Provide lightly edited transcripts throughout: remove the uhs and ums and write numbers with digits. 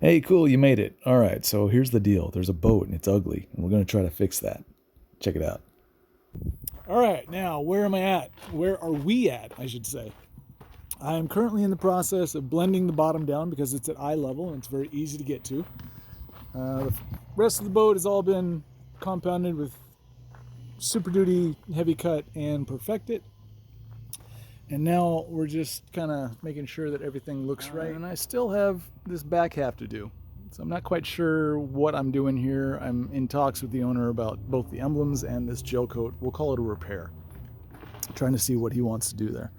Hey, cool, you made it. All right, so here's the deal. There's a boat and it's ugly, and we're going to try to fix that. Check it out. All right, now where am I at? Where are we at, I should say? I am currently in the process of blending the bottom down because it's at eye level and it's very easy to get to. The rest of the boat has all been compounded with Super Duty, Heavy Cut, and Perfected. And now we're just kind of making sure that everything looks right. And I still have this back half to do. So I'm not quite sure what I'm doing here. I'm in talks with the owner about both the emblems and this gel coat. We'll call it a repair. Trying to see what he wants to do there.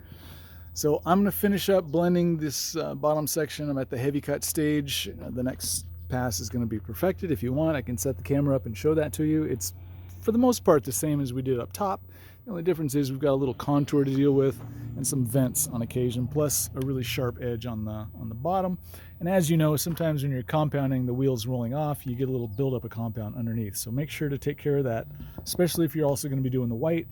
So I'm going to finish up blending this bottom section. I'm at the heavy cut stage. The next pass is going to be Perfected. If you want, I can set the camera up and show that to you. It's for the most part the same as we did up top. The only difference is we've got a little contour to deal with and some vents on occasion, plus a really sharp edge on the bottom. And as you know, sometimes when you're compounding, the wheel's rolling off, you get a little buildup of compound underneath. So make sure to take care of that, especially if you're also going to be doing the white.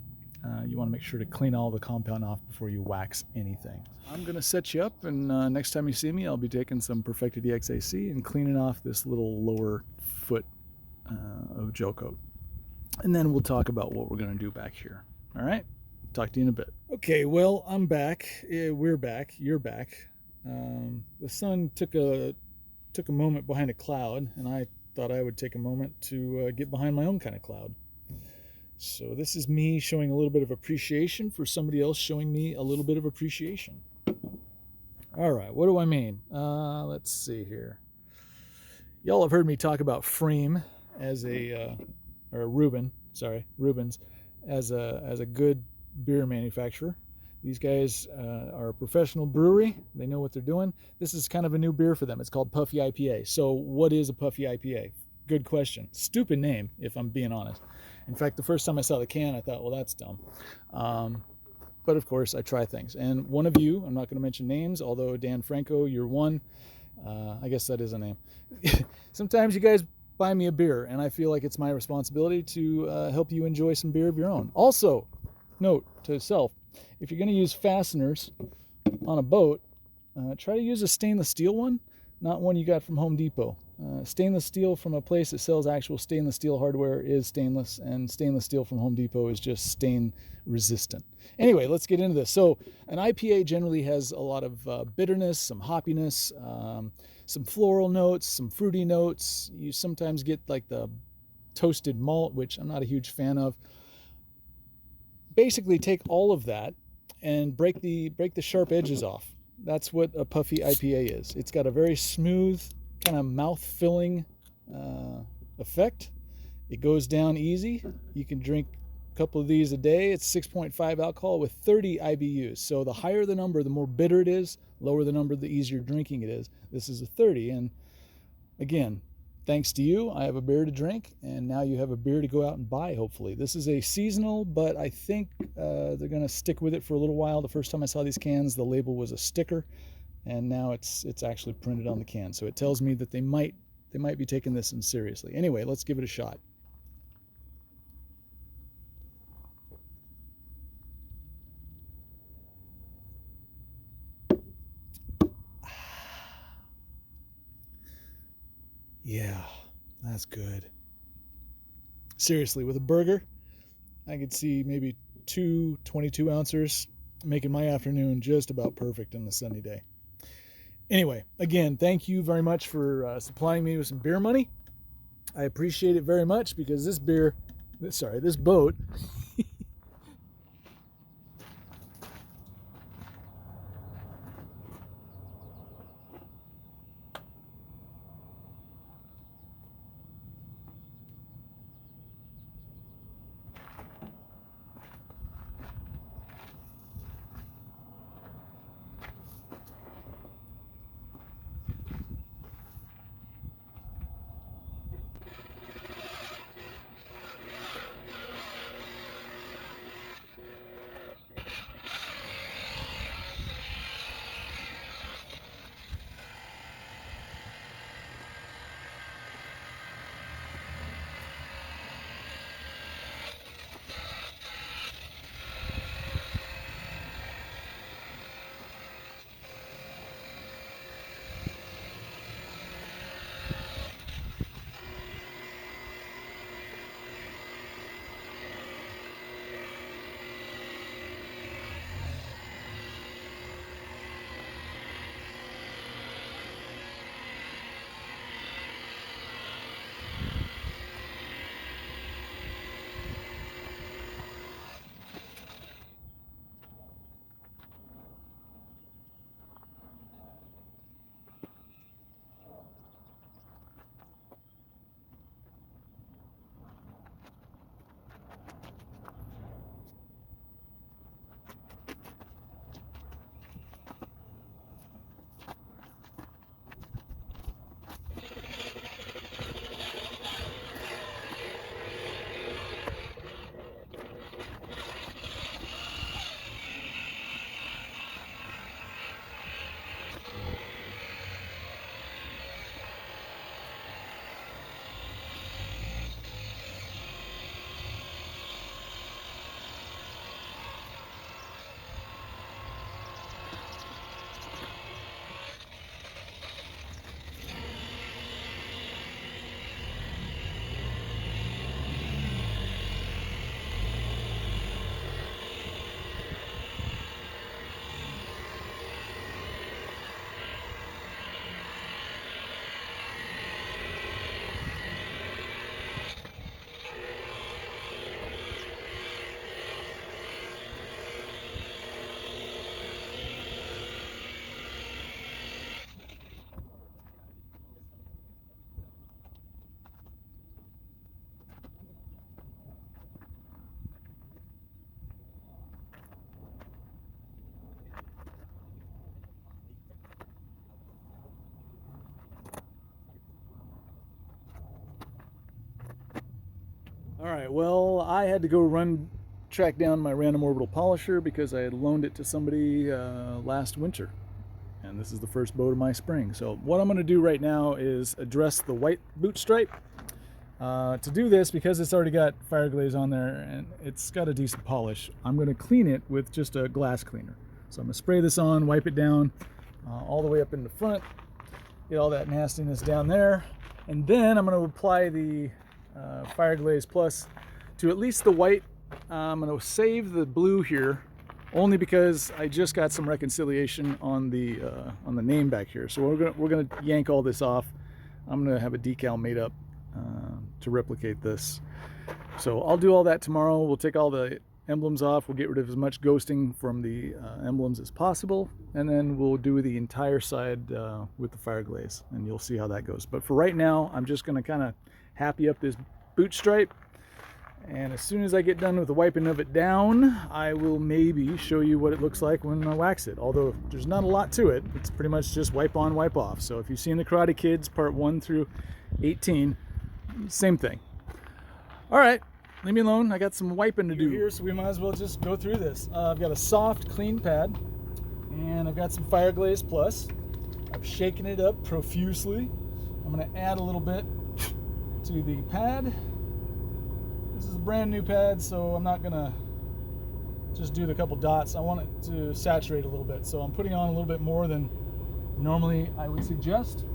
You want to make sure to clean all the compound off before you wax anything. I'm going to set you up, and next time you see me, I'll be taking some Perfected EXAC and cleaning off this little lower foot of gel coat. And then we'll talk about what we're going to do back here. All right? Talk to you in a bit. Okay, well, I'm back. We're back. You're back. The sun took a moment behind a cloud, and I thought I would take a moment to get behind my own kind of cloud. So this is me showing a little bit of appreciation for somebody else showing me a little bit of appreciation. All right, what do I mean? Let's see here. Y'all have heard me talk about Frame as Reuben's as a good beer manufacturer. These guys are a professional brewery. They know what they're doing. This is kind of a new beer for them. It's called Puffy IPA. So what is a Puffy IPA? Good question. Stupid name, if I'm being honest. In fact, the first time I saw the can, I thought, well, that's dumb. But of course, I try things. And one of you, I'm not going to mention names, although Dan Franco, you're one. I guess that is a name. Sometimes you guys buy me a beer, and I feel like it's my responsibility to help you enjoy some beer of your own. Also, note to self, if you're going to use fasteners on a boat, try to use a stainless steel one, not one you got from Home Depot. Stainless steel from a place that sells actual stainless steel hardware is stainless, and stainless steel from Home Depot is just stain resistant. Anyway, let's get into this. So an IPA generally has a lot of bitterness, some hoppiness, some floral notes, some fruity notes. You sometimes get like the toasted malt, which I'm not a huge fan of. Basically take all of that and break the sharp edges off. That's what a Puffy IPA is. It's got a very smooth, kind of mouth-filling effect. It goes down easy. You can drink a couple of these a day. It's 6.5 alcohol with 30 IBUs. So the higher the number, the more bitter it is. Lower the number, the easier drinking it is. This is a 30. And again, thanks to you, I have a beer to drink, and now you have a beer to go out and buy, hopefully. This is a seasonal, but I think they're going to stick with it for a little while. The first time I saw these cans, the label was a sticker, and now it's actually printed on the can. So it tells me that they might be taking this in seriously. Anyway, let's give it a shot. Yeah, that's good. Seriously, with a burger, I could see maybe 2 22-ounces making my afternoon just about perfect on a sunny day. Anyway, again, thank you very much for supplying me with some beer money. I appreciate it very much because this boat All right, well, I had to go track down my random orbital polisher because I had loaned it to somebody last winter. And this is the first boat of my spring. So what I'm gonna do right now is address the white boot stripe. To do this, because it's already got Fire Glaze on there and it's got a decent polish, I'm gonna clean it with just a glass cleaner. So I'm gonna spray this on, wipe it down all the way up in the front, get all that nastiness down there, and then I'm gonna apply the Fire Glaze Plus to at least the white. I'm gonna save the blue here only because I just got some reconciliation on the name back here. So we're gonna yank all this off. I'm gonna have a decal made up to replicate this. So I'll do all that tomorrow. We'll take all the emblems off. We'll get rid of as much ghosting from the emblems as possible, and then we'll do the entire side with the Fire Glaze, and you'll see how that goes. But for right now, I'm just gonna kind of happy up this boot stripe. And as soon as I get done with the wiping of it down, I will maybe show you what it looks like when I wax it. Although there's not a lot to it. It's pretty much just wipe on, wipe off. So if you've seen the Karate Kids part 1 through 18, same thing. All right, leave me alone. I got some wiping to do here, so we might as well just go through this. I've got a soft, clean pad, and I've got some Fire Glaze Plus. I've shaken it up profusely. I'm gonna add a little bit to the pad. This is a brand new pad, so I'm not gonna just do the couple dots. I want it to saturate a little bit, so I'm putting on a little bit more than normally I would suggest.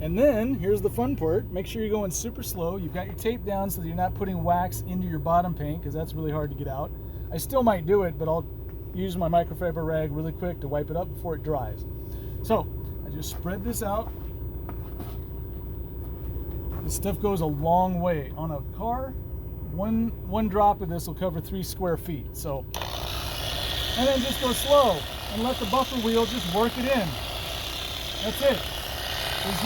And then here's the fun part. Make sure you're going super slow. You've got your tape down so that you're not putting wax into your bottom paint, because that's really hard to get out. I still might do it, but I'll use my microfiber rag really quick to wipe it up before it dries. So I just spread this out. This stuff goes a long way. On a car, one drop of this will cover 3 square feet. So, and then just go slow and let the buffer wheel just work it in. That's it. There's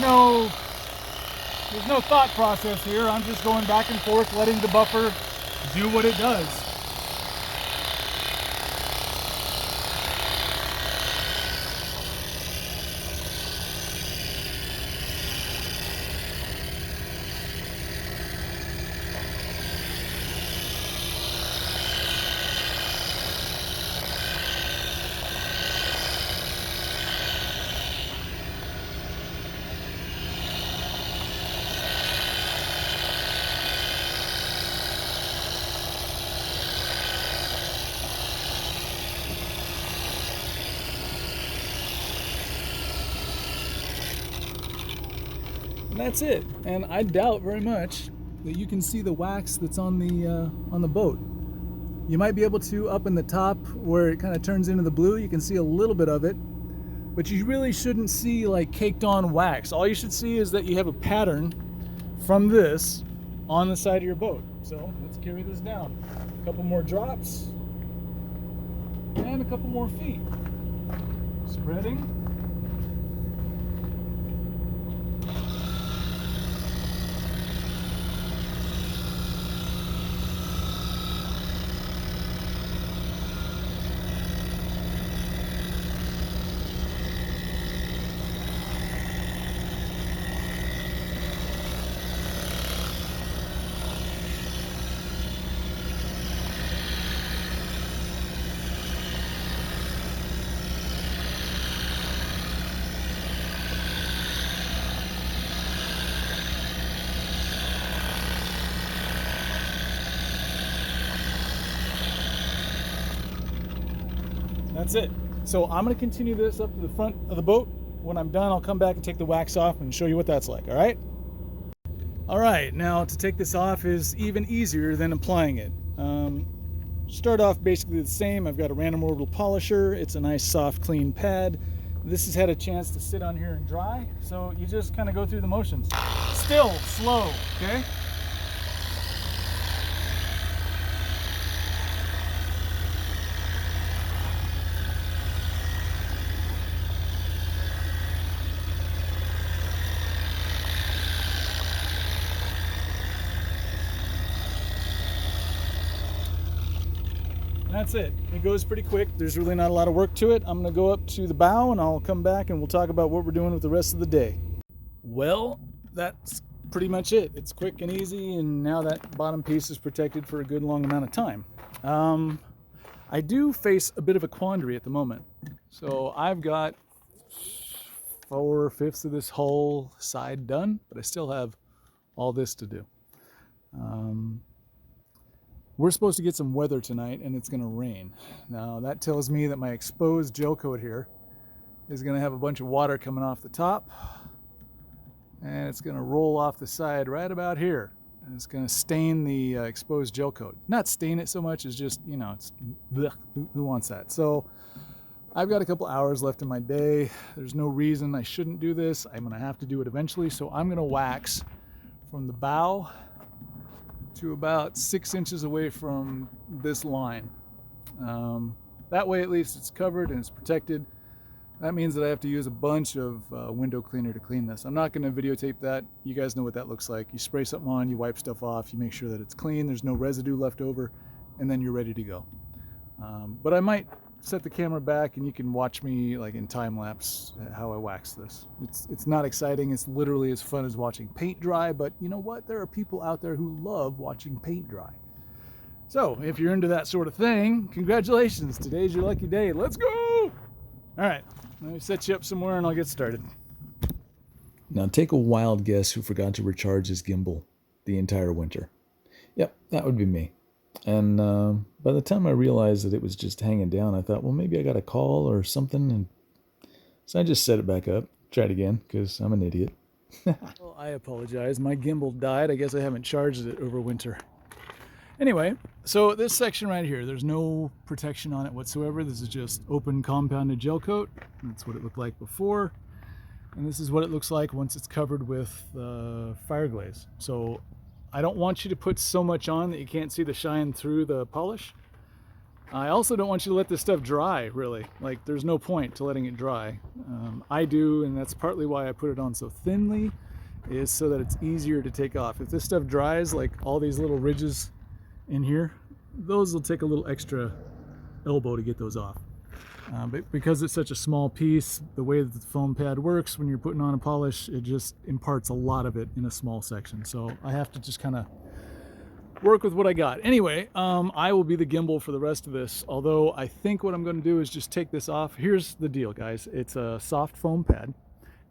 no thought process here. I'm just going back and forth, letting the buffer do what it does. And that's it. And I doubt very much that you can see the wax that's on the boat. You might be able to up in the top where it kind of turns into the blue. You can see a little bit of it, but you really shouldn't see like caked on wax. All you should see is that you have a pattern from this on the side of your boat. So let's carry this down. A couple more drops and a couple more feet. Spreading. That's it. So I'm going to continue this up to the front of the boat. When I'm done, I'll come back and take the wax off and show you what that's like, all right? All right, now to take this off is even easier than applying it. Start off basically the same. I've got a random orbital polisher. It's a nice, soft, clean pad. This has had a chance to sit on here and dry, so you just kind of go through the motions. Still slow, okay? That's it. It goes pretty quick. There's really not a lot of work to it. I'm going to go up to the bow and I'll come back and we'll talk about what we're doing with the rest of the day. Well, that's pretty much it. It's quick and easy, and now that bottom piece is protected for a good long amount of time. I do face a bit of a quandary at the moment. So I've got 4/5 of this whole side done, but I still have all this to do. We're supposed to get some weather tonight, and it's going to rain. Now that tells me that my exposed gel coat here is going to have a bunch of water coming off the top, and it's going to roll off the side right about here. And it's going to stain the exposed gel coat. Not stain it so much as just, you know, it's blech, who wants that? So I've got a couple hours left in my day. There's no reason I shouldn't do this. I'm going to have to do it eventually. So I'm going to wax from the bow to about 6 inches away from this line. That way at least it's covered and it's protected. That means that I have to use a bunch of window cleaner to clean this. I'm not going to videotape that. You guys know what that looks like. You spray something on, you wipe stuff off, you make sure that it's clean, there's no residue left over, and then you're ready to go. But I might set the camera back and you can watch me like in time lapse how I wax this. It's not exciting. It's literally as fun as watching paint dry, but you know what? There are people out there who love watching paint dry. So if you're into that sort of thing, congratulations. Today's your lucky day. Let's go. All right, let me set you up somewhere and I'll get started. Now take a wild guess who forgot to recharge his gimbal the entire winter. Yep, that would be me. And by the time I realized that it was just hanging down, I thought, well, maybe I got a call or something. And so I just set it back up, tried again, because I'm an idiot. Well, I apologize. My gimbal died. I guess I haven't charged it over winter. Anyway, so this section right here, there's no protection on it whatsoever. This is just open compounded gel coat. That's what it looked like before. And this is what it looks like once it's covered with Fire Glaze. So I don't want you to put so much on that you can't see the shine through the polish. I also don't want you to let this stuff dry, really. Like, there's no point to letting it dry. I do, and that's partly why I put it on so thinly, is so that it's easier to take off. If this stuff dries, like all these little ridges in here, those will take a little extra elbow to get those off. But because it's such a small piece, the way that the foam pad works when you're putting on a polish, it just imparts a lot of it in a small section. So I have to just kind of work with what I got. Anyway, I will be the gimbal for the rest of this, although I think what I'm going to do is just take this off. Here's the deal, guys. It's a soft foam pad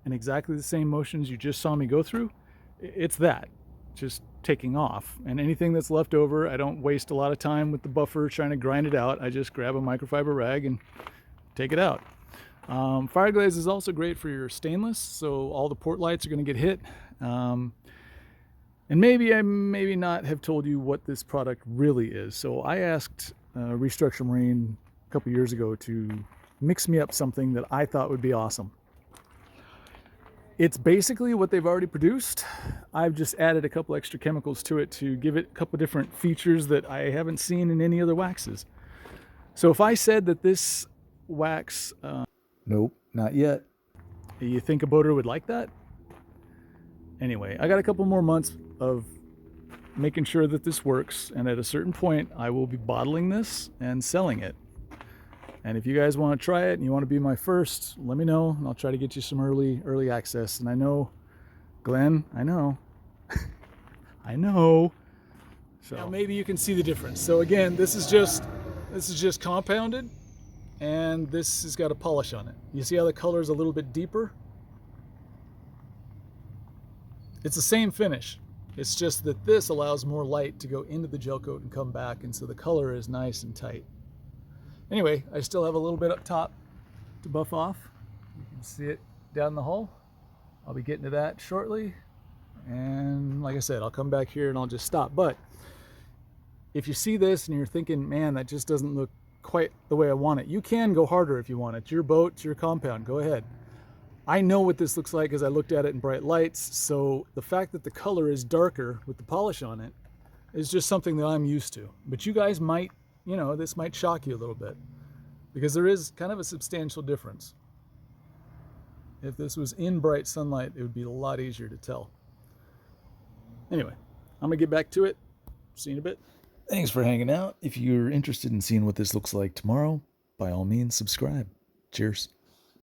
and exactly the same motions you just saw me go through. It's that, just taking off. And anything that's left over, I don't waste a lot of time with the buffer trying to grind it out. I just grab a microfiber rag and take it out. Fire Glaze is also great for your stainless, so all the port lights are going to get hit. And maybe I not have told you what this product really is. So I asked Restructure Marine a couple years ago to mix me up something that I thought would be awesome. It's basically what they've already produced. I've just added a couple extra chemicals to it to give it a couple different features that I haven't seen in any other waxes. So if I said that this wax, Nope, not yet. you think a boater would like that? Anyway, I got a couple more months of making sure that this works, and at a certain point I will be bottling this and selling it. And if you guys want to try it and you want to be my first, let me know and I'll try to get you some early access. And I know, Glenn, I know I know, so now maybe you can see the difference. So again, this is just compounded, and this has got a polish on it. You see how the color is a little bit deeper? It's the same finish. It's just that this allows more light to go into the gel coat and come back, and so the color is nice and tight. Anyway, I still have a little bit up top to buff off. You can see it down the hole. I'll be getting to that shortly. And like I said, I'll come back here and I'll just stop. But if you see this and you're thinking, man, that just doesn't look quite the way I want it, you can go harder if you want. It's your boat, it's your compound, go ahead. I know what this looks like as I looked at it in bright lights, so the fact that the color is darker with the polish on it is just something that I'm used to. But you guys might, you know, this might shock you a little bit because there is kind of a substantial difference. If this was in bright sunlight, it would be a lot easier to tell. Anyway, I'm gonna get back to it. See you in a bit. Thanks for hanging out. If you're interested in seeing what this looks like tomorrow, by all means, subscribe. Cheers.